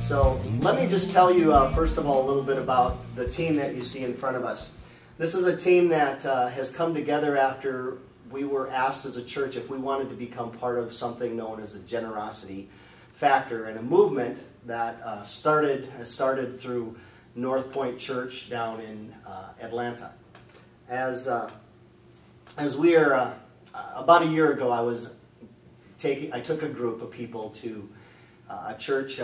So let me just tell you, first of all, a little bit about the team that you see in front of us. This is a team that has come together after we were asked as a church if we wanted to become part of something known as a generosity factor, and a movement that started through North Point Church down in Atlanta. As we are about a year ago, I took a group of people to a church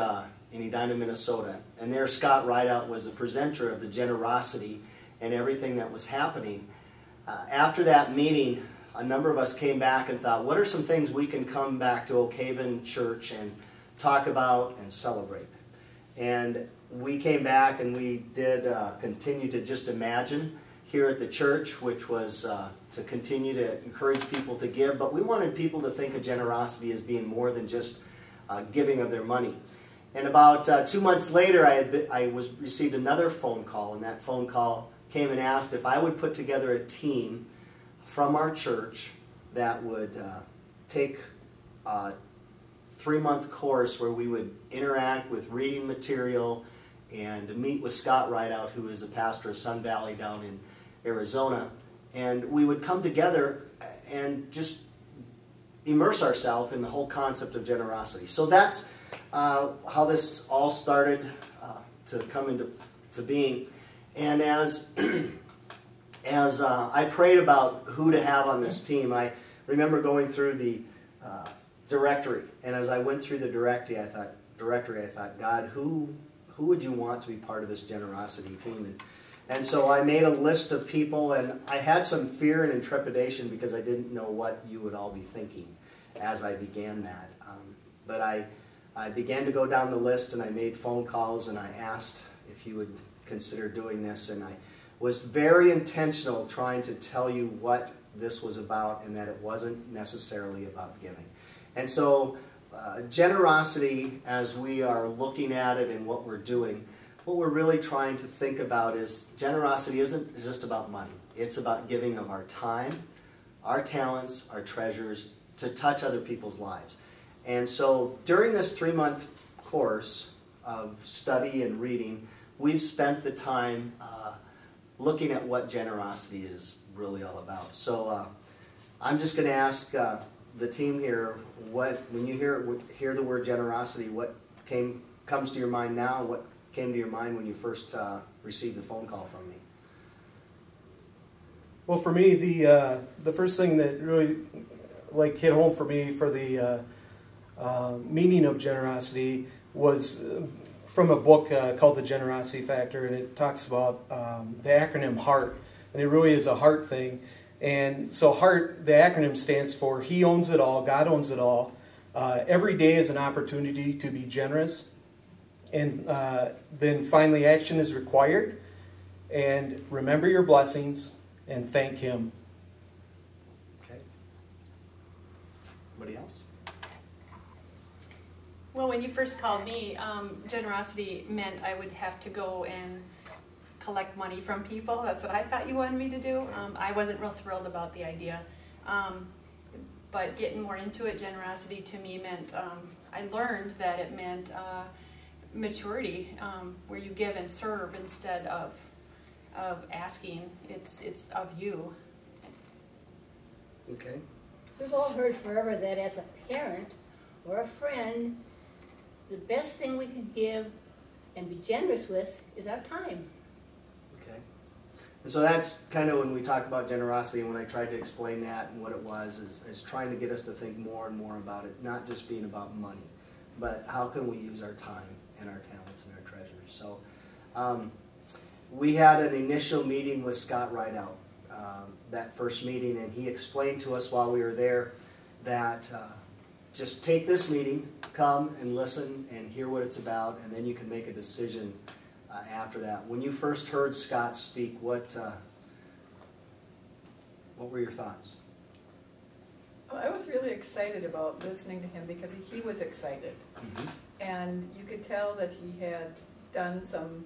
in Edina, Minnesota, and there Scott Rideout was the presenter of the generosity and everything that was happening. After that meeting, a number of us came back and thought, what are some things we can come back to Oak Haven Church and talk about and celebrate? And we came back and we did continue to just imagine here at the church, which was to continue to encourage people to give, but we wanted people to think of generosity as being more than just giving of their money. And about 2 months later, I received another phone call, and that phone call came and asked if I would put together a team from our church that would take a 3-month course where we would interact with reading material and meet with Scott Rideout, who is a pastor of Sun Valley down in Arizona. And we would come together and just immerse ourselves in the whole concept of generosity. So that's how this all started to come into being. And as I prayed about who to have on this team, I remember going through the directory. And as I went through the directory, I thought, God, who would you want to be part of this generosity team? And so I made a list of people, and I had some fear and trepidation because I didn't know what you would all be thinking as I began that. But I began to go down the list, and I made phone calls, and I asked if you would consider doing this. And I was very intentional trying to tell you what this was about and that it wasn't necessarily about giving. And so generosity, as we are looking at it and what we're doing, what we're really trying to think about is generosity isn't just about money. It's about giving of our time, our talents, our treasures to touch other people's lives. And so during this 3-month course of study and reading, we've spent the time looking at what generosity is really all about. So I'm just going to ask the team here, when you hear the word generosity, what comes to your mind now? What came to your mind when you first received the phone call from me? Well, for me, the first thing that really hit home for me for the meaning of generosity was from a book called The Generosity Factor, and it talks about the acronym HEART, and it really is a heart thing. And so HEART, the acronym stands for He owns it all, God owns it all. Every day is an opportunity to be generous. And then finally, action is required. And remember your blessings and thank Him. Okay. Anybody else? Well, when you first called me, generosity meant I would have to go and collect money from people. That's what I thought you wanted me to do. I wasn't real thrilled about the idea. But getting more into it, generosity to me meant, I learned that it meant maturity, where you give and serve instead of asking. It's of you. Okay. We've all heard forever that as a parent or a friend, the best thing we can give and be generous with is our time. Okay. And so that's kind of when we talk about generosity, and when I tried to explain that and what it was, is trying to get us to think more and more about it, not just being about money, but how can we use our time and our talents and our treasures. So we had an initial meeting with Scott Rideout, that first meeting, and he explained to us while we were there that just take this meeting, come and listen and hear what it's about, and then you can make a decision after that. When you first heard Scott speak, what were your thoughts? I was really excited about listening to him because he was excited. Mm-hmm. And you could tell that he had done some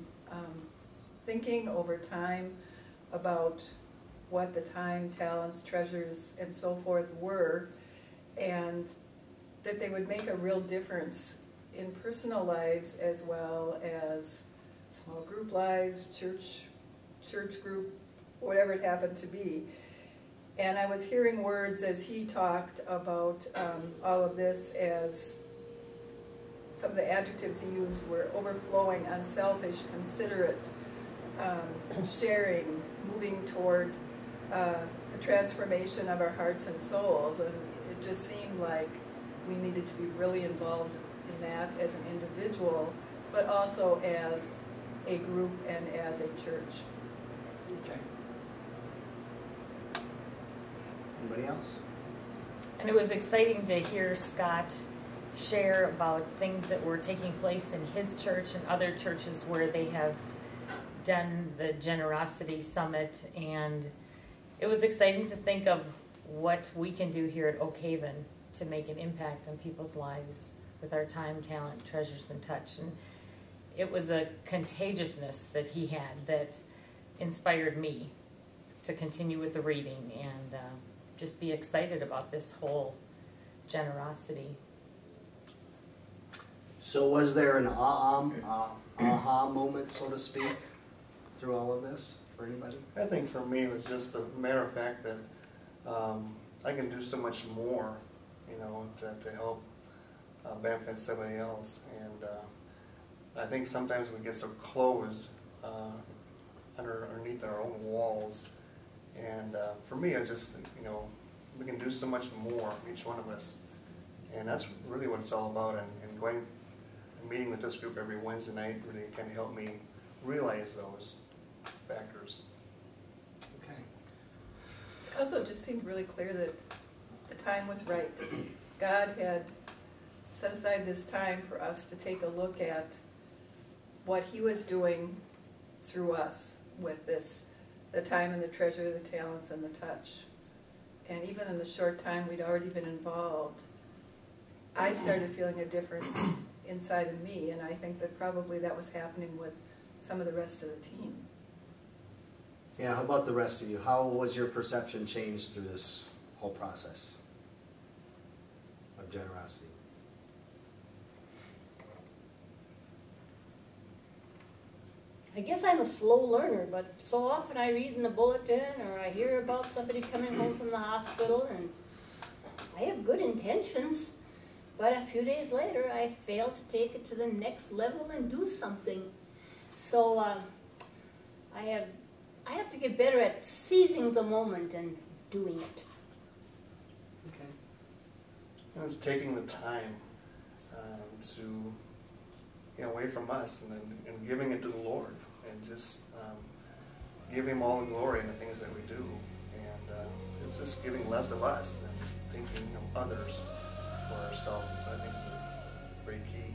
thinking over time about what the time, talents, treasures, and so forth were, and that they would make a real difference in personal lives as well as small group lives, church group, whatever it happened to be. And I was hearing words as he talked about all of this, as some of the adjectives he used were overflowing, unselfish, considerate, sharing, moving toward the transformation of our hearts and souls. And it just seemed like we needed to be really involved in that as an individual, but also as a group and as a church. Okay. Anybody else? And it was exciting to hear Scott share about things that were taking place in his church and other churches where they have done the Generosity Summit. And it was exciting to think of what we can do here at Oak Haven to make an impact on people's lives with our time, talent, treasures, and touch. And it was a contagiousness that he had that inspired me to continue with the reading and just be excited about this whole generosity. So was there an aha moment, so to speak, through all of this for anybody? I think for me it was just a matter of fact that I can do so much more, you know, to help benefit somebody else. And I think sometimes we get so closed underneath our own walls. And for me, it's just, you know, we can do so much more, each one of us. And that's really what it's all about. And going and meeting with this group every Wednesday night really kind of helped me realize those factors. Okay. Also, it just seemed really clear that the time was right. God had set aside this time for us to take a look at what He was doing through us with this, the time and the treasure, the talents and the touch. And even in the short time we'd already been involved, I started feeling a difference inside of me, and I think that probably that was happening with some of the rest of the team. Yeah, how about the rest of you? How was your perception changed through this whole process of generosity? I guess I'm a slow learner, but so often I read in the bulletin or I hear about somebody coming home from the hospital, and I have good intentions, but a few days later I fail to take it to the next level and do something. So I have to get better at seizing the moment and doing it. Okay. And it's taking the time to, you know, away from us and giving it to the Lord and just give Him all the glory in the things that we do. And it's just giving less of us and thinking of others for ourselves. I think is a great key.